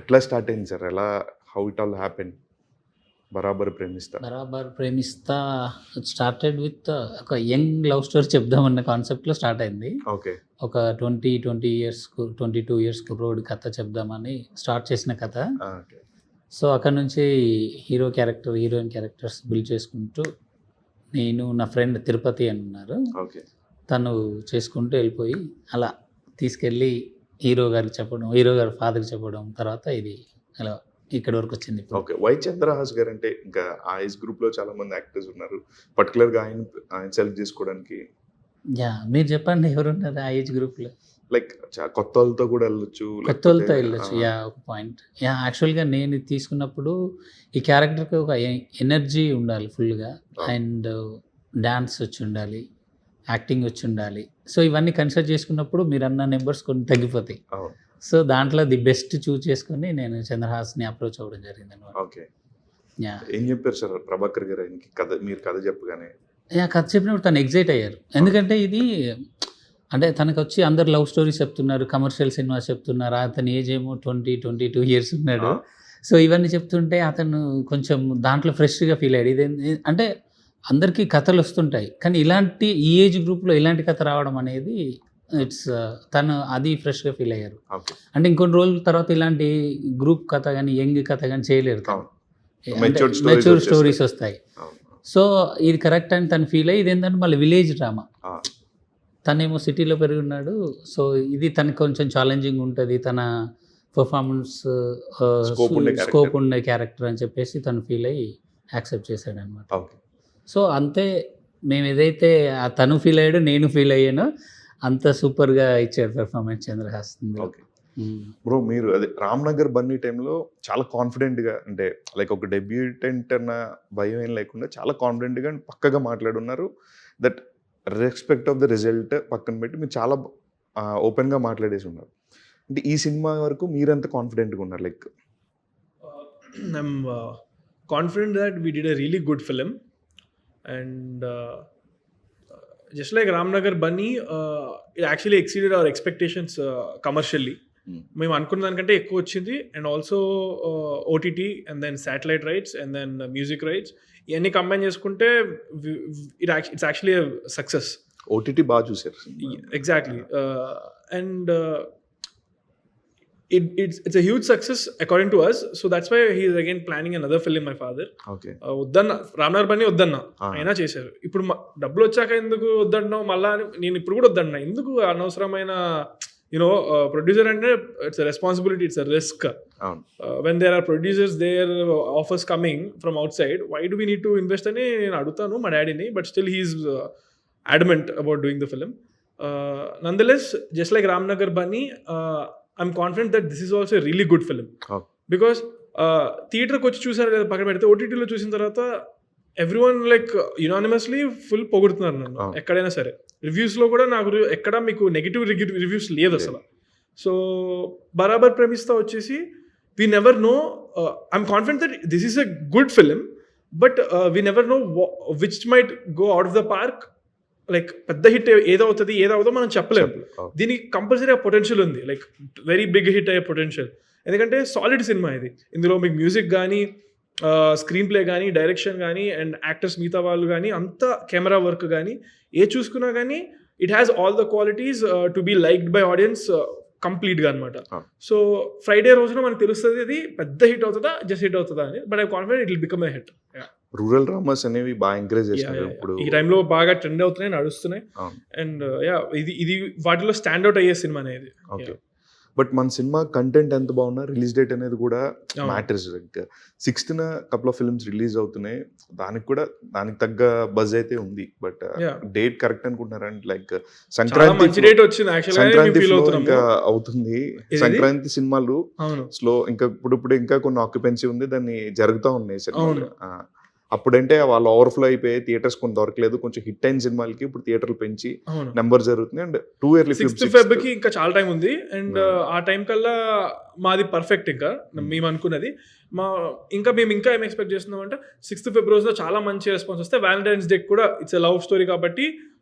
ఎట్లా స్టార్ట్ అయింది సార్? ఎలా హౌ ఇట్ ఆల్ హ్యాపెన్? 'బరాబర్ ప్రేమిస్తా'. 'బరాబర్ ప్రేమిస్తా' స్టార్టెడ్ విత్ ఒక యంగ్ లవ్ స్టోరీ చెప్దామన్న కాన్సెప్ట్‌లో స్టార్ట్ అయింది. ఓకే. ఒక 20 ఇయర్స్‌కు 22 ఇయర్స్ కుర్రోడి కథ చెప్దామని స్టార్ట్ చేసిన కథ. ఓకే. సో, అక్కడి నుంచి hero character, heroine characters build చేసుకుంటూ నేను, నా ఫ్రెండ్ తిరుపతి అని ఉన్నారు. ఓకే. తను చేసుకుంటూ వెళ్ళిపోయి అలా తీసుకెళ్ళి హీరో గారికి చెప్పడం, హీరో గారి ఫాదర్‌కి చెప్పడం, తర్వాత ఇది అలా ఇక్కడి వరకు వచ్చింది ఇప్పుడు. ఓకే. వై చంద్రహాస్ గారంటే ఇంకా ఆ ఏజ్ గ్రూప్‌లో చాలా మంది యాక్టర్స్ ఉన్నారు. పర్టిక్యులర్‌గా ఆయన సెలెక్ట్ చేసుకోవడానికి మీరు చెప్పండి ఎవరున్నారు ఆ ఏజ్ గ్రూప్‌లో? లైక్ కొత్తోళ్ళతో కూడా వెళ్ళొచ్చు. కొత్తోళ్ళతో వెళ్ళొచ్చు. ఒక పాయింట్. యాక్చువల్‌గా నేను ఇది తీసుకున్నప్పుడు ఈ క్యారెక్టర్‌కి ఒక ఎనర్జీ ఉండాలి ఫుల్‌గా. అండ్ డాన్స్ వచ్చి ఉండాలి, యాక్టింగ్ వచ్చి ఉండాలి. సో, ఇవన్నీ కన్సిడర్ చేసుకున్నప్పుడు మీరన్న నెంబర్స్ కొన్ని తగ్గిపోతాయి. అవును. సో, దాంట్లో ది బెస్ట్ చూజ్ చేసుకొని నేను చంద్రహాస్‌ని అప్రోచ్ అవ్వడం జరిగిందనమాట. ఓకే. ఏం చెప్పారు సార్ ప్రభాకర్ గారు ఆయనకి కథ? మీరు కథ చెప్పగానే కథ చెప్పినప్పుడు తను ఎక్సైట్ అయ్యారు. ఎందుకంటే ఇది అంటే తనకొచ్చి అందరు లవ్ స్టోరీస్ చెప్తున్నారు, కమర్షియల్ సినిమాస్ చెప్తున్నారు. అతని ఏజ్ ఏమో 22 ఇయర్స్ ఉన్నాడు. సో, ఇవన్నీ చెప్తుంటే అతను కొంచెం దాంట్లో ఫ్రెష్‌గా ఫీల్ అయ్యాడు. ఇదేంది అంటే అందరికీ కథలు వస్తుంటాయి. కానీ ఇలాంటి ఈ ఏజ్ గ్రూప్‌లో ఇలాంటి కథ రావడం అనేది తను అది ఫ్రెష్‌గా ఫీల్ అయ్యారు. ఓకే. అంటే ఇంకొన్ని రోజుల తర్వాత ఇలాంటి గ్రూప్ కథ గాని, యంగ్ కథ గాని చేయలేరు తను. మెచ్యూర్ స్టోరీస్ వస్తాయి. సో, ఇది కరెక్ట్ అని తను ఫీల్ అయ్యి ఇదేంటంటే మళ్ళీ విలేజ్ డ్రామా. తనేమో సిటీలో పెరిగి ఉన్నాడు. సో, ఇది తనకి కొంచెం ఛాలెంజింగ్ ఉంటుంది. తన పర్ఫార్మెన్స్ స్కోప్ ఉండే క్యారెక్టర్ అని చెప్పేసి తను ఫీల్ అయ్యి యాక్సెప్ట్ చేశాడనమాట. ఓకే. సో, అంతే మేము ఏదైతే తను ఫీల్ అయ్యాడో నేను ఫీల్ అయ్యానో అంత సూపర్గా ఇచ్చాడు పెర్ఫార్మెన్స్ చంద్రహాస్. ఓకే. బ్రో మీరు అదే 'రామ్‌నగర్ బన్నీ' టైంలో చాలా కాన్ఫిడెంట్‌గా అంటే లైక్ ఒక డెబ్యూటెంట్ అన్న భయం ఏం లేకుండా చాలా కాన్ఫిడెంట్‌గా అండ్ పక్కగా మాట్లాడున్నారు. That respect of the result పక్కన పెట్టి మీరు చాలా ఓపెన్‌గా మాట్లాడేసి ఉన్నారు. అంటే ఈ సినిమా వరకు మీరెంత కాన్ఫిడెంట్‌గా ఉన్నారు? Like I'm confident that we did a really good film, and just like Ramnagar Bunny, it actually exceeded our expectations commercially. మేము అనుకున్న దానికంటే ఎక్కువ వచ్చింది. And also OTT and then satellite rights and then music rights ఇవన్నీ combine చేసుకుంటే it's actually success. OTT బాగా చూసారు. Exactly. And it's a huge success according to us, so that's why he is again planning another film, my father. Okay. వద్దన్న రామ్నగర్ బన్నీ వద్దన్న అయినా చేశారు. ఇప్పుడు డబ్బులు వచ్చాక ఎందుకు వద్దన్నావు మళ్ళా? నేను ఇప్పుడు కూడా వద్దన్నా. ఎందుకు అనవసరమైన ప్రొడ్యూసర్ అంటే it's responsibility, it's risk. When there are producers, there offers coming from outside, why do we need to invest అని నేను అడుగుతాను మా డాడీని. But still he's adamant about doing the film. Nonetheless, just like Ramnagar Bunny, I'm confident that this is also a really good film. Because థియేటర్కి వచ్చి చూసారు లేదా పక్కన పెడితే, ఓటీటీలో చూసిన తర్వాత ఎవ్రీవన్ లైక్ యునానిమస్లీ ఫుల్ పొగుడుతున్నారు నన్ను ఎక్కడైనా సరే. రివ్యూస్లో కూడా నాకు ఎక్కడ మీకు నెగిటివ్ రివ్యూస్ లేదు అసలు. సో 'బరాబర్ ప్రేమిస్తా' వచ్చేసి we never know. I'm confident that this is a good film, but we never know which might go out of the park. Like పెద్ద హిట్ ఏదవుతుందో మనం చెప్పలేము. దీనికి కంపల్సరీ పొటెన్షియల్ ఉంది, లైక్ వెరీ బిగ్ హిట్ అయ్యే potential. ఎందుకంటే solid cinema ఇది. ఇందులో మీకు మ్యూజిక్ కానీ, స్క్రీన్ ప్లే కానీ, డైరెక్షన్ కానీ, అండ్ యాక్టర్స్ మిగతా వాళ్ళు కానీ, అంతా కెమెరా వర్క్ కానీ చూసుకున్నా కానీ it has all the qualities to be liked by audience కంప్లీట్గా అనమాట. సో ఫ్రైడే రోజున మనకు తెలుస్తుంది ఇది పెద్ద హిట్ అవుతుందా, జస్ట్ హిట్ అవుతుందా అని. But I confident it will become a hit. Rural dramas అనేవి బాగా ఎంకరేజ్ చేస్తున్నారు ఇప్పుడు. ఈ టైంలో బాగా ట్రెండ్ అవుతున్నాయి, నడుస్తున్నాయి. అండ్ ఇది వాటిలో స్టాండ్ అవుట్ అయ్యే సినిమా అనేది. ఓకే. బట్ మన సినిమా కంటెంట్ ఎంత బాగున్నా రిలీజ్ డేట్ అనేది కూడా matters. Like 6th couple of films release అవుతున్నాయి, దానికి తగ్గ బజ్ అయితే ఉంది. బట్ డేట్ కరెక్ట్ అనుకుంటున్నారంటే లైక్ సంక్రాంతి ఇంకా అవుతుంది. సంక్రాంతి సినిమాలు స్లో, ఇంకా ఇప్పుడు ఇంకా కొన్ని ఆక్యుపెన్సీ ఉంది, దాన్ని జరుగుతూ ఉన్నాయి సినిమాలు. అప్పుడంటే వాళ్ళు ఓవర్ఫ్లో అయిపోయి థియేటర్స్ కొన్ని దొరకలేదు. కొంచెం హిట్ అయిన సినిమాలకి ఇప్పుడు థియేటర్లు పెంచి నెంబర్ జరుగుతుంది. అండ్ 2 ఇయర్లీ 6th ఫెబ్కి ఇంకా చాలా టైం ఉంది. అండ్ ఆ టైం కల్లా మాది పర్ఫెక్ట్. ఇంకా మేము అనుకున్నది మేము ఇంకా ఏం ఎక్స్పెక్ట్ చేస్తున్నాం అంటే 6th ఫిబ్రవరిలో చాలా మంచి రెస్పాన్స్ వస్తే వ్యాలంటైన్స్ డే కూడా ఇట్స్ ఎ లవ్ స్టోరీ కాబట్టి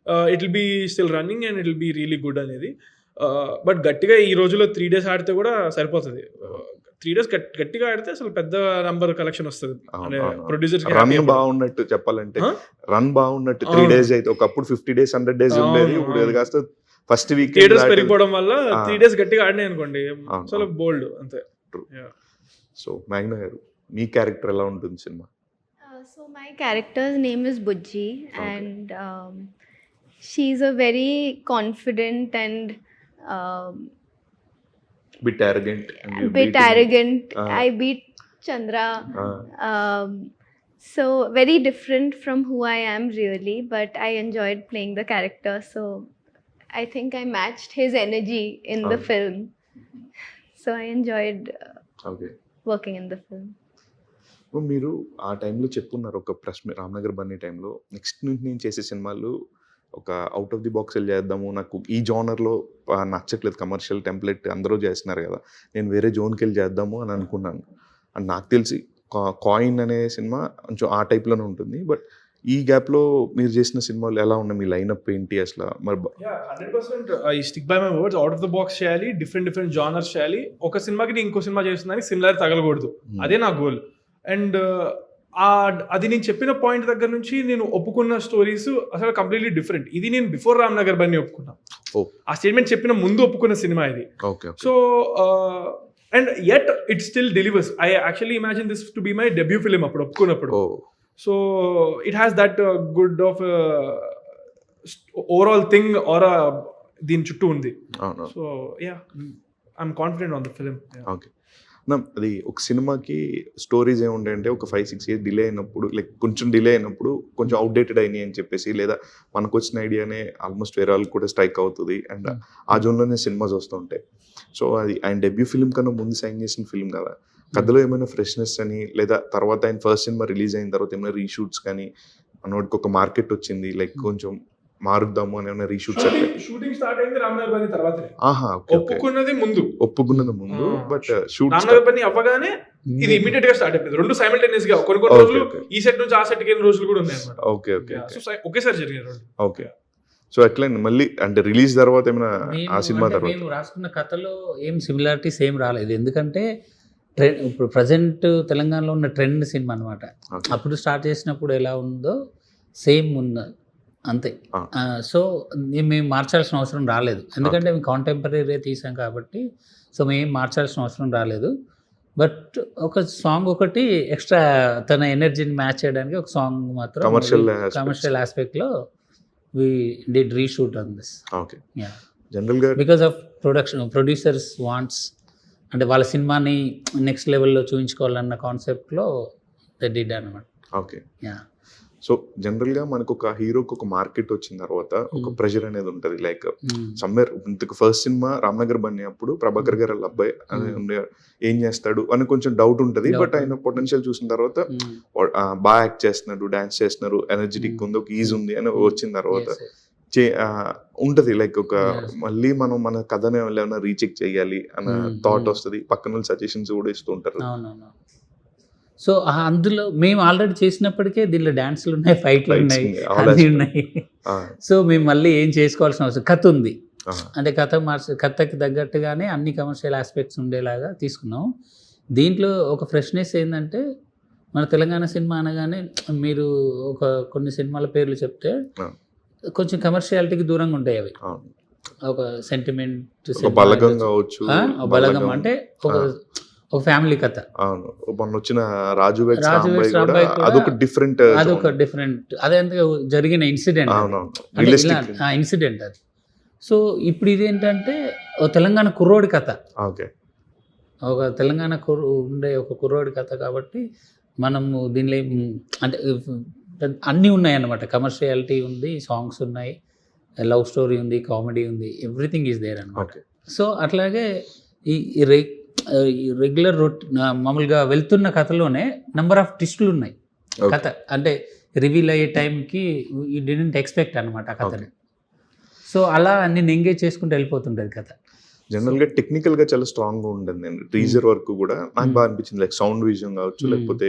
it will be still running and it will be really good అనేది. బట్ గట్టిగా ఈ రోజుల్లో 3 days ఆడితే కూడా సరిపోతుంది. 3 days గట్టిగా ఆడితే అసలు పెద్ద నంబర్ కలెక్షన్ వస్తుంది. ప్రొడ్యూసర్స్ రన్ బాగున్నట్టు చెప్పాలంటే రన్ బాగున్నట్టు 3 days అయితే ఒకప్పుడు 50 days 100 days ఉండేది. ఇప్పుడు అది కాస్త ఫస్ట్ వీక్ థియేటర్స్ పెరిగిపోవడం వల్ల 3 days గట్టిగా ఆడినాయి అనుకోండి చాలా బోల్డ్ అంతే. సో మేఘ్నా గారు మీ క్యారెక్టర్ ఎలా ఉంటుంది cinema? So my character's name is Bujji, and she's a very confident and bit arrogant. I beat Chandra. So very different from who I am really, but I enjoyed playing the character. So I think I matched his energy in the film. So I enjoyed working in the film. మీరు ఆ టైంలో చెప్పున్నారు ఒక press Ramnagar Bunny టైంలో next నుంచి నేను చేసే సినిమాలు ఒక అవుట్ ఆఫ్ ది బాక్స్ వెళ్ళి చేద్దాము, నాకు ఈ జోనర్లో నచ్చట్లేదు, కమర్షియల్ టెంప్లెట్ అందరూ చేస్తున్నారు కదా, నేను వేరే జోన్కి వెళ్ళి చేద్దాము అని అనుకున్నాను. అండ్ నాకు తెలిసి కాయిన్ అనే సినిమా కొంచెం ఆ టైప్లోనే ఉంటుంది. బట్ ఈ గ్యాప్లో మీరు చేసిన సినిమాలు ఎలా ఉన్నాయి, మీ లైనప్ ఏంటి అసలు? మరి 100% I stick by my words. Out of the box చేయాలి, డిఫరెంట్ జానర్స్ చేయాలి. ఒక సినిమాకి ఇంకో సినిమా చేస్తుందని సిమిలర్ తగలకూడదు, అదే నా గోల్. అండ్ అది నేను చెప్పిన పాయింట్ దగ్గర నుంచి నేను ఒప్పుకున్న స్టోరీస్ అసలు కంప్లీట్లీ డిఫరెంట్. ఇది నేను బిఫోర్ రామ్నగర్ బన్నీ ఒప్పుకున్నా, ఆ స్టేట్మెంట్ చెప్పిన ముందు ఒప్పుకున్న సినిమా ఇది. So and yet it still delivers. I actually imagine this to be my debut film అప్పుడు ఒప్పుకున్నప్పుడు. So it has that good of overall thing or దీని చుట్టూ ఉంది. So yeah I'm confident on the film. Okay, అది ఒక సినిమాకి stories ఏముంటాయి అంటే ఒక 5-6 years డిలే అయినప్పుడు, లైక్ కొంచెం డిలే అయినప్పుడు కొంచెం అవుట్డేటెడ్ అయినాయి అని చెప్పేసి, లేదా మనకు వచ్చిన ఐడియానే ఆల్మోస్ట్ వేరే వాళ్ళకి కూడా స్ట్రైక్ అవుతుంది. అండ్ ఆ జోన్లోనే సినిమాస్ వస్తూ ఉంటాయి. సో అది ఆయన డెబ్యూ ఫిల్మ్ కన్నా ముందు సైన్ చేసిన ఫిల్మ్ కదా, కథలో ఏమైనా ఫ్రెష్నెస్ అని, లేదా తర్వాత ఆయన ఫస్ట్ సినిమా రిలీజ్ అయిన తర్వాత ఏమైనా రీషూట్స్ కానీ, మనోడికి ఒక మార్కెట్ వచ్చింది లైక్ కొంచెం మారుద్దాము అని ఏమైనా రీషూట్స్? షూటింగ్ స్టార్ట్ అయింది రామ్నగర్ బన్నీ తర్వాతనే. ఒప్పుకున్నది ముందు బట్ షూట్ రామ్నగర్ బన్నీ అవ్వగానే ఇది ఇమిడియట్ గా స్టార్ట్ అయిపోయింది. రెండు సైమల్టేనియస్ గా కొన్ని రోజులు ఈ సెట్ నుంచి ఆ సెట్ కి రోజులు కూడా ఉన్నాయి అన్నమాట. ఓకే ఒకేసారి జరిగాయి. ఓకే, సో ఎట్లా మళ్ళీ అంటే రిలీజ్ తర్వాత ఏమైనా ఆ సినిమా తర్వాత మేము రాసుకున్న కథలో ఏం సిమిలారిటీస్ ఏం రాలేదు. ఎందుకంటే ఇప్పుడు ప్రజెంట్ తెలంగాణలో ఉన్న ట్రెండ్ సినిమా అనమాట. అప్పుడు స్టార్ట్ చేసినప్పుడు ఎలా ఉందో సేమ్ ఉన్నది అంతే. సో మేము మార్చాల్సిన అవసరం రాలేదు, ఎందుకంటే మేము కాంటెంపరీ తీసాం కాబట్టి. సో మేము మార్చాల్సిన అవసరం రాలేదు. బట్ ఒక సాంగ్ ఒకటి ఎక్స్ట్రా తన ఎనర్జీని మ్యాచ్ చేయడానికి ఒక సాంగ్ మాత్రం కమర్షియల్ ఆస్పెక్ట్లో we did reshoot on this. జనరల్గా బికాస్ ఆఫ్ ప్రొడ్యూసర్స్ వాంట్స్, అంటే వాళ్ళ సినిమాని నెక్స్ట్ లెవెల్లో చూపించుకోవాలన్న కాన్సెప్ట్లో దే డిడ్ అనమాట. ఓకే, సో జనరల్గా మనకు ఒక హీరోకి ఒక మార్కెట్ వచ్చిన తర్వాత ఒక ప్రెషర్ అనేది ఉంటుంది. లైక్ సమ్వేర్ ఇంతకు ఫస్ట్ సినిమా రామ్నగర్ బన్నీ అప్పుడు ప్రభాకర్ గారు వాళ్ళ అబ్బాయి ఏం చేస్తాడు అని కొంచెం డౌట్ ఉంటుంది. బట్ ఆయన పొటెన్షియల్ చూసిన తర్వాత బాగా యాక్ట్ చేస్తున్నాడు, డాన్స్ చేస్తున్నారు, ఎనర్జెటిక్ ఉంది, ఒక ఈజ్ ఉంది అని వచ్చిన తర్వాత ఉంటది లైక్ ఒక మళ్ళీ మనం మన కథని ఏమైనా రీచెక్ చేయాలి అన్న థాట్ వస్తుంది. పక్కన సజెషన్స్ కూడా ఇస్తూ ఉంటారు. సో అందులో మేము ఆల్రెడీ చేసినప్పటికే దీనిలో డాన్స్లు ఉన్నాయి, ఫైట్లు ఉన్నాయి, అన్నీ ఉన్నాయి. సో మేము మళ్ళీ ఏం చేసుకోవాల్సిన అవసరం, కథ ఉంది అంటే కథకి తగ్గట్టుగానే అన్ని కమర్షియల్ ఆస్పెక్ట్స్ ఉండేలాగా తీసుకున్నాం. దీంట్లో ఒక ఫ్రెష్నెస్ ఏంటంటే, మన తెలంగాణ సినిమా అనగానే మీరు ఒక కొన్ని సినిమాల పేర్లు చెప్తే కొంచెం కమర్షియాలిటీకి దూరంగా ఉంటాయి అవి. ఒక సెంటిమెంట్ బలగం అంటే ఒక ఫ్యామిలీ కథ. మొన్న వచ్చిన రాజు అదొక డిఫరెంట్, అదే జరిగిన ఇన్సిడెంట్ అది. సో ఇప్పుడు ఇదేంటంటే ఒక తెలంగాణ కుర్రోడి కథ, ఒక తెలంగాణ ఉండే ఒక కుర్రోడి కథ కాబట్టి మనము దీనిలో అంటే అన్నీ ఉన్నాయి అన్నమాట. కమర్షియాలిటీ ఉంది, సాంగ్స్ ఉన్నాయి, లవ్ స్టోరీ ఉంది, కామెడీ ఉంది, ఎవ్రీథింగ్ ఈజ్ దేర్ అన్నమాట. సో అట్లాగే ఈ రెగ్యులర్ మామూలుగా వెళ్తున్న కథలోనే నెంబర్ ఆఫ్ ట్విస్టులు ఉన్నాయి. కథ అంటే రివీల్ అయ్యే టైంకి యూ డిడ్ంట్ ఎక్స్పెక్ట్ అనమాట ఆ కథని. సో అలా నేను ఎంగేజ్ చేసుకుంటూ వెళ్ళిపోతుంటది కథ. జనరల్గా టెక్నికల్గా చాలా స్ట్రాంగ్గా ఉంటుంది. నేను టీజర్ వర్క్ కూడా నాకు బాగా అనిపించింది. లైక్ సౌండ్ విజన్ కావచ్చు, లేకపోతే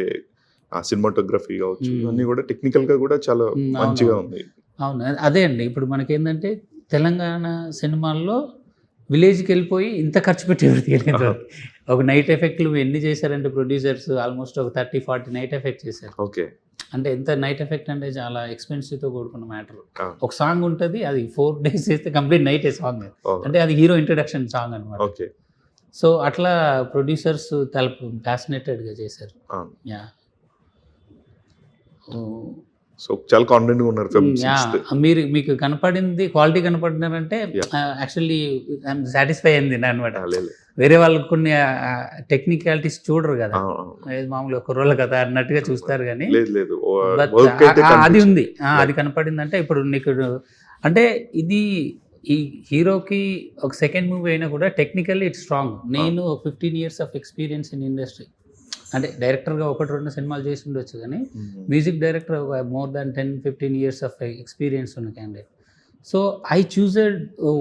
సినిమాటోగ్రఫీ కావచ్చు, అన్నీ కూడా టెక్నికల్గా కూడా చాలా మంచిగా ఉంది. అవును, అదే అండి. ఇప్పుడు మనకేంటంటే తెలంగాణ సినిమాల్లో విలేజ్కి వెళ్ళిపోయి ఇంత ఖర్చు పెట్టి ఎవరు తీయలేదు. ఒక నైట్ ఎఫెక్ట్లు ఎన్ని చేశారంటే ప్రొడ్యూసర్స్ ఆల్మోస్ట్ ఒక 30-40 నైట్ ఎఫెక్ట్ చేశారు. ఓకే. అంటే ఎంత నైట్ ఎఫెక్ట్ అంటే చాలా ఎక్స్పెన్సివ్తో కూడుకున్న మ్యాటర్. ఒక సాంగ్ ఉంటుంది, అది 4 days చేస్తే కంప్లీట్ నైట్ సాంగ్, అంటే అది హీరో ఇంట్రడక్షన్ సాంగ్ అనమాట. ఓకే. సో అట్లా ప్రొడ్యూసర్స్ చాలా ప్యాషనేటెడ్గా చేశారు. యా. సో చాలా కాన్ఫిడెంట్గా ఉన్నారు. మీకు కనపడింది క్వాలిటీ కనపడినారంటే యాక్చువల్లీ ఐఎమ్ సాటిస్ఫై అయింది అనమాట. వేరే వాళ్ళకి కొన్ని టెక్నికాలిటీస్ చూడరు కదా, మామూలుగా కుర్రోళ్ళ కదా అన్నట్టుగా చూస్తారు కానీ అది ఉంది, అది కనపడిందంటే ఇప్పుడు నీకు అంటే ఇది ఈ హీరోకి ఒక సెకండ్ మూవీ అయినా కూడా టెక్నికల్లీ ఇట్స్ స్ట్రాంగ్. నేను 15 years of experience in industry, అంటే డైరెక్టర్గా 1-2 సినిమాలు చేసి ఉండొచ్చు కానీ music director more than 10-15 years of experience ఉన్న candidate. So I choosed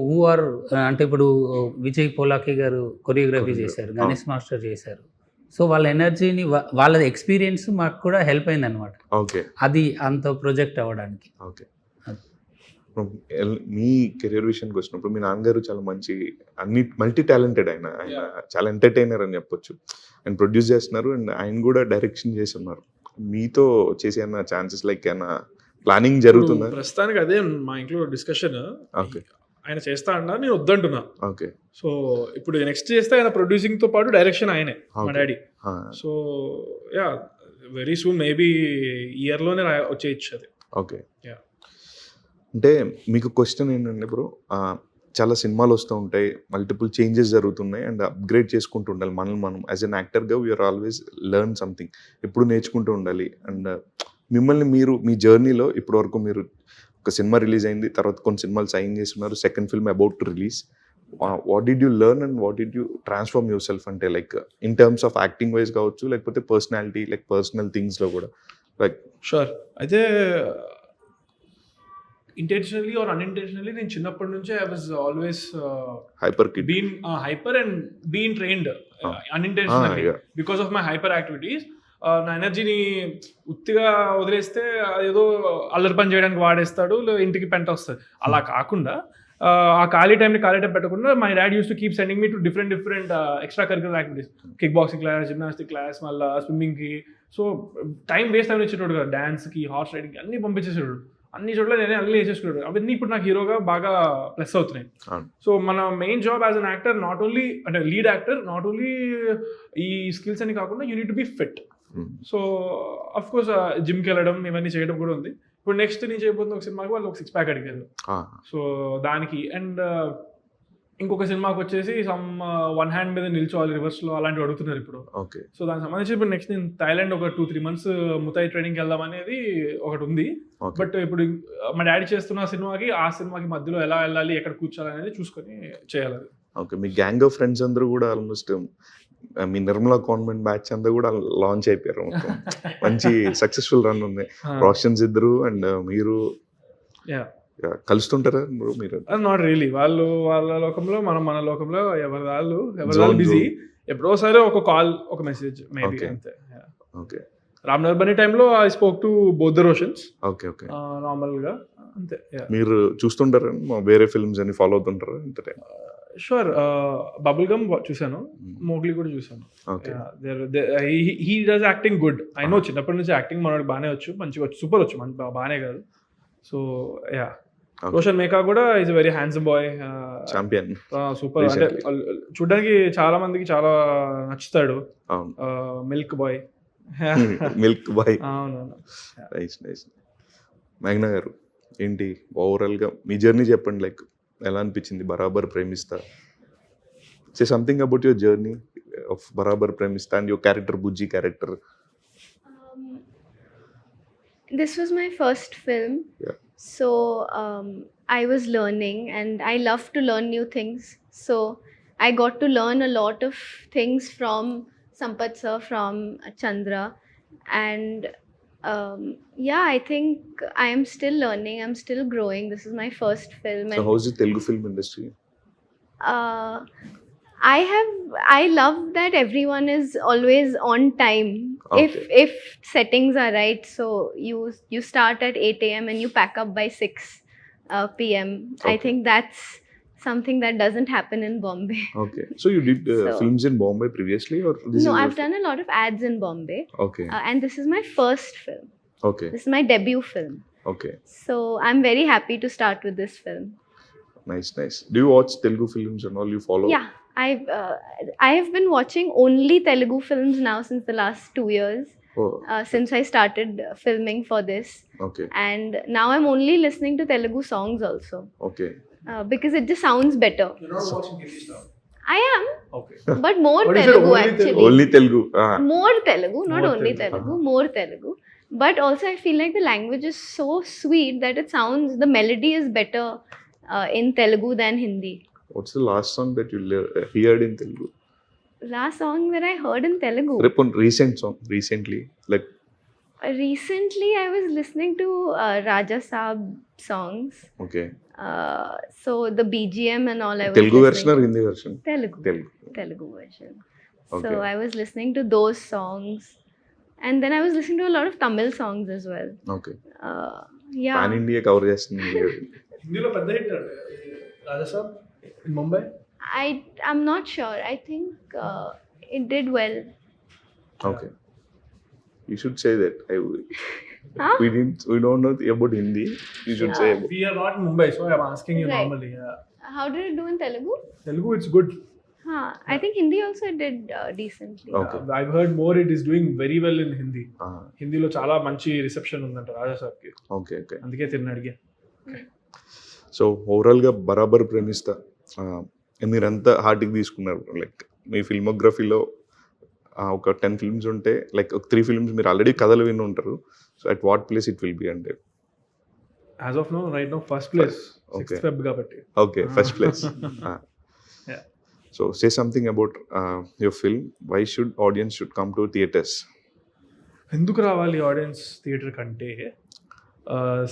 who are, అంటే ఇప్పుడు విజయ్ పోలాకి గారు కొరియోగ్రఫీ చేశారు, గణేష్ మాస్టర్ చేశారు. సో వాళ్ళ ఎనర్జీని వాళ్ళ ఎక్స్పీరియన్స్ మాకు కూడా హెల్ప్ అయింది అనమాట, అది అంత ప్రొజెక్ట్ అవ్వడానికి. ఓకే. మీ కెరీర్ విషయానికి వచ్చినప్పుడు మీ నాన్నగారు చాలా మంచి మల్టీ టాలెంటెడ్, ఆయన చాలా ఎంటర్టైనర్ అని చెప్పొచ్చు. ఆయన ప్రొడ్యూస్ చేస్తున్నారు అండ్ ఆయన కూడా డైరెక్షన్ చేసి ఉన్నారు. మీతో చేసే ఏమైనా ఛాన్సెస్ లైక్ ఏమైనా ప్లానింగ్ జరుగుతుందా? ప్రస్తుతానికి అదే మా ఇంట్లో డిస్కషన్. ఆయన చేస్తా అన్నా, నేను వద్దంటున్నా. ఓకే. సో ఇప్పుడు నెక్స్ట్ చేస్తే ఆయన ప్రొడ్యూసింగ్ తో పాటు డైరెక్షన్ ఆయనే, మా daddy. So yeah, very soon maybe ఇయర్లోనే వచ్చేయచ్చు అది. ఓకే. అంటే మీకు క్వశ్చన్ ఏంటంటే బ్రో, చాలా సినిమాలు వస్తూ ఉంటాయి, మల్టిపుల్ చేంజెస్ జరుగుతున్నాయి అండ్ అప్గ్రేడ్ చేసుకుంటూ ఉండాలి మనం యాజ్ అన్ యాక్టర్గా. వీఆర్ ఆల్వేస్ లెర్న్ సంథింగ్, ఎప్పుడు నేర్చుకుంటూ ఉండాలి. అండ్ మిమ్మల్ని మీరు మీ జర్నీలో ఇప్పటివరకు మీరు ఒక సినిమా రిలీజ్ అయింది, తర్వాత కొన్ని సినిమాలు సైన్ చేస్తున్నారు, second film about to release. What did you learn and what did you transform yourself? అంటే like in terms of acting wise కావచ్చు, లేకపోతే పర్సనాలిటీ లైక్ పర్సనల్ థింగ్స్లో కూడా. Like sure. అయితే ఇంటెన్షనల్లీ ఆర్ అన్ఇంటెన్షనల్లీ నేను చిన్నప్పటి నుంచే I was always hyper and been trained unintentionally because of my hyper activities. నా ఎనర్జీని ఉత్తిగా వదిలేస్తే అదేదో అల్లరి పని చేయడానికి వాడేస్తాడు, ఇంటికి పెంట వస్తుంది. అలా కాకుండా ఆ ఖాళీ టైం పెట్టకుండా my dad use to keep sending me to different extra curricular activities, kick boxing class, gymnastic class, మళ్ళీ స్విమ్మింగ్కి. సో టైం వేస్ట్ అని వచ్చేటోడు కదా, డాన్స్కి, హార్స్ రైడింగ్కి అన్నీ పంపించేసేవాడు. అన్ని చోట్ల నేనే అన్నీ వేసేసుకున్నాడు. అవన్నీ ఇప్పుడు నాకు హీరోగా బాగా ప్లస్ అవుతున్నాయి. సో మన main job as an actor not only, అంటే లీడ్ యాక్టర్, నాట్ ఓన్లీ ఈ స్కిల్స్ అని కాకుండా you need to be fit. So of course జిమ్కి వెళ్ళడం ఇవన్నీ చేయడం కూడా ఉంది. ఇప్పుడు నెక్స్ట్ నేను చేయబోతున్న ఒక సినిమాకి వాళ్ళు ఒక 6-pack అడిగారు. సో దానికి అండ్ ఇంకొక సినిమాకి వచ్చేసి సమ్ 1 hand మీద నిల్చోవాలి రివర్స్లో అలాంటివి అడుగుతున్నారు ఇప్పుడు. సో దానికి సంబంధించి ఇప్పుడు నెక్స్ట్ నేను థాయిలాండ్ ఒక 2-3 months ముతాయి ట్రైనింగ్కి వెళ్దాం అనేది ఒకటి ఉంది. బట్ ఇప్పుడు మా డాడీ చేస్తున్న ఆ సినిమాకి మధ్యలో ఎలా వెళ్ళాలి, ఎక్కడ కూర్చోాలి అనేది చూసుకొని చేయాలి. Okay. Me gang of friends అందరూ కూడా ఆల్మోస్ట్ మీ నిర్మలా కాన్వెంట్ బ్యాచ్ అంతా కూడా లాంచ్ అయిపోయారు. మంచి సక్సెస్ఫుల్ రన్ ఉంది. రోషన్స్ ఇద్దరు అండ్ మీరు కలుస్తుంటారా మీరు? Not really. వాళ్ళు వాళ్ళ లోకంలో, మనం మన లోకంలో, ఎవరి వాళ్ళు బిజీ. ఎప్పుడోసారి ఒక కాల్, ఒక మెసేజ్ మేబీ అంతే. ఓకే. రామ్నగర్ బన్నీ టైంలో I spoke to both the Roshan's. Okay. Okay. నార్మల్గా అంతే. మీరు చూస్తుంటారా వేరే ఫిల్మ్స్ అని ఫాలో అవుతుంటారా? షూర్. బబుల్ గమ్ చూసాను, మోగ్లీ కూడా చూసాను. He does acting good. I know చిన్నప్పటి నుంచి యాక్టింగ్ మనోడికి బాగానే వచ్చు, మంచిగా వచ్చు, సూపర్ వచ్చు, బాగానే కాదు. సో యా, రోషన్ మేకా కూడా is very handsome boy, champion, super. అంటే చూడడానికి చాలా మందికి చాలా నచ్చుతాడు. Milk boy. అవునవును. Nice nice. మేఘ్నా గారు, ఏంటి ఓవరాల్గా మీ జర్నీ చెప్పండి. లైక్ ఎలా అనిపించింది Barabar Premistha? Say something about your journey of Barabar Premistha and your character, Bujji character. This was my first film. Yeah. So I was learning and I love to learn new things. So I got to learn a lot of things from Sampath sir, from Chandra, and yeah, I think I am still learning. I'm still growing. This is my first film. So how's the Telugu film industry? I love that everyone is always on time. Okay. If settings are right, so you start at 8 a.m. and you pack up by 6 p.m. Okay. I think that's something that doesn't happen in Bombay. Okay. So you did So- films in Bombay previously, or this No, is I've done a lot of ads in Bombay, Okay. and this is my first film. Okay. This is my debut film. Okay. So I'm very happy to start with this film. Nice. Do you watch Telugu films and all? You follow? Yeah, I have been watching only Telugu films now since the last 2 years, Oh, since I started filming for this. okay. And now I'm only listening to Telugu songs also, Okay. because it just sounds better. You're not watching Hindi stuff. I am, Okay. but more What is it, Telugu only actually. Only Telugu. More Telugu, not More only Telugu. Telugu, more Telugu. But also I feel like the language is so sweet that it sounds, the melody is better in Telugu than Hindi. What's the last song that you heard in Telugu? Last song that I heard in Telugu. Recent song, recently, like Recently I was listening to Raja Saab songs. okay, So the BGM and all I was Telugu version listening or to. Hindi version? Telugu version. Okay. So I was listening to those songs, and then I was listening to a lot of Tamil songs as well. Okay. Yeah. Pan India cover చేస్తుంది. హిందీలో పెద్ద hit Rajasaab in Mumbai. I'm not sure. I think it did well. Okay. You should say that. Huh? We don't know about Hindi. You should say about. We are not in Mumbai, so I'm asking you Right. normally. How did it do in Telugu? Telugu, it's good. I think Hindi also did decently. Okay. I've heard more it is doing very well in Hindi. Ah, హిందీలో చాలా మంచి reception ఉందంట రాజాసాబ్కి, okay. అందుకే తిన్న అడిగా. So ఓవరాల్గా బరాబర్ ప్రేమిస్తా మీరంతా హార్ట్కి తీసుకున్నారు. లైక్ మీ ఫిల్మోగ్రఫీలో ఒక 10 ఫిల్మ్స్ ఉంటే లైక్ ఒక 3 ఫిల్మ్స్ మీరు ఆల్రెడీ కథలు విని ఉంటారు. So at what place it will be అంటే as of now right now first place, Okay. 6th Feb కాబట్టి. Okay, first place. Yeah. So say something about your film. Why should audience should come to theatres? ఎందుకు రావాలి audience theatre కంటే,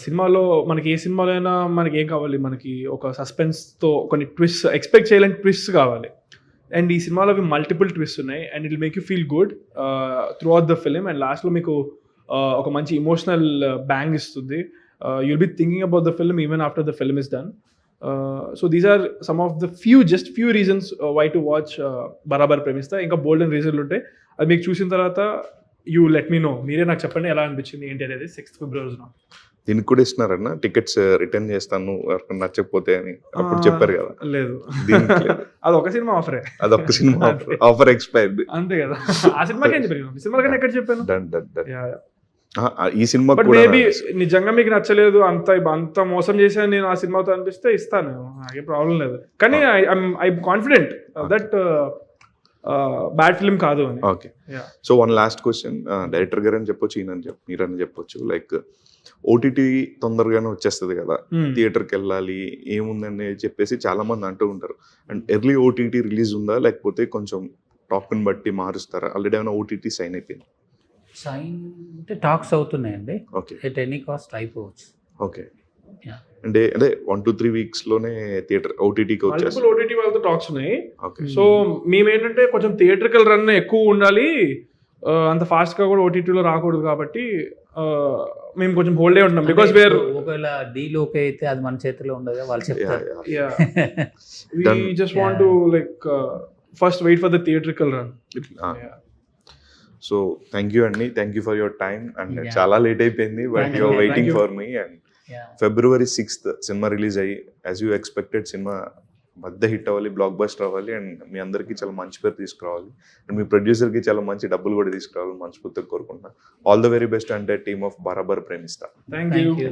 సినిమాలో మనకి ఏ సినిమాలో అయినా మనకి ఏం కావాలి, మనకి ఒక సస్పెన్స్తో కొన్ని ట్విస్ట్, ఎక్స్పెక్ట్ చేయలేని ట్విస్ట్ కావాలి. అండ్ ఈ సినిమాలో అవి మల్టిపుల్ ట్విస్ట్ ఉన్నాయి, and it will make you feel good throughout the film. And లాస్ట్లో మీకు ఒక మంచి ఇమోషనల్ బ్యాంగ్ ఇస్తుంది. You'll be thinking about the film even after the film is done. So these are some of the few reasons why to watch బరాబర్ ప్రేమిస్తా. ఇంకా బోల్డెన్ రీజన్లు ఉంటాయి, అది మీకు చూసిన తర్వాత యూ లెట్ మీ నో. మీరే నాకు చెప్పండి ఎలా అనిపించింది ఏంటి అనేది 6th February. దీనికి కూడా ఇస్తున్నారన్న టికెట్స్ రిటర్న్ చేస్తాను ఎవరికైనా నచ్చకపోతే అని అప్పుడు చెప్పారు కదా. లేదు, దీనికి లేదు. అది ఒక సినిమా ఆఫరే, అదొక్క సినిమా ఆఫర్ ఎక్స్పైర్డ్. అంతే కదా. ఆ సినిమాకి ఏం చెప్పాను, ఈ సినిమాకి ఎక్కడ చెప్పాను. ఈ సినిమా బట్ మేబీ నిజంగా మీకు నచ్చలేదు, అంత మోసం చేశాను నేను ఆ సినిమాతో అనిపిస్తే ఇస్తాను, నాకే ప్రాబ్లం లేదు. కానీ I confident that bad film కాదు అని. Okay. So one last question, director గారు అని చెప్పొచ్చు, మీరని చెప్పొచ్చు. లైక్ ఓటీటీ తొందరగానే వచ్చేస్తుంది కదా, థియేటర్కి వెళ్ళాలి ఏముందని చెప్పేసి చాలా మంది అంటూ ఉంటారు. అండ్ ఎర్లీ ఓటీటీ రిలీజ్ ఉందా, లేకపోతే కొంచెం టాక్ని బట్టి మారుస్తారా? ఆల్రెడీ ఏమైనా ఓటీటీ సైన్ అయిపోయింది? సైన్ అంటే టాక్స్ అవుతున్నాయండి. ఓకే. ఎట్ ఎనీ కాస్ట్ అయిపోవచ్చు. ఓకే. Yeah. అంటే అదే 1-2-3 weeks లోనే థియేటర్ ఓటీటీకి మల్టిపుల్ వచ్చేస్తుంది. ఓటీటీ వాళ్ళతో టాక్స్ ఉన్నాయి. ఓకే. సో మేమేంటంటే కొంచెం థియేటర్కల్ రన్ ఎక్కువ ఉండాలి, అంత ఫాస్ట్గా కూడా ఓటీటీలో రాకూడదు కాబట్టి మేము కొంచెం హోల్డే ఉంటున్నాం. బికాస్ వేర్ ఒకవేళ డీల్ ఓకే అయితే అది మన చేతిలో ఉండదు, వాళ్ళు చెప్తారు. we just want to like first wait for the theatrical run. So thank you అండి, thank you for your time. And Yeah. చాలా లేట్ అయిపోయింది, but Thank your you. Waiting Thank you. For మీ. And Yeah. February 6th సినిమా release అయ్యి as you expected సినిమా పెద్ద hit అవ్వాలి, blockbuster అవ్వాలి, అండ్ మీ అందరికీ చాలా మంచి పేరు తీసుకురావాలి, అండ్ మీ ప్రొడ్యూసర్కి చాలా మంచి డబ్బులు కూడా తీసుకురావాలని మనస్ఫూర్తిగా కోరుకుంటున్నాను. ఆల్ ద వెరీ బెస్ట్ అంటే team of Barabar ప్రేమిస్తా. Thank Thank you. you.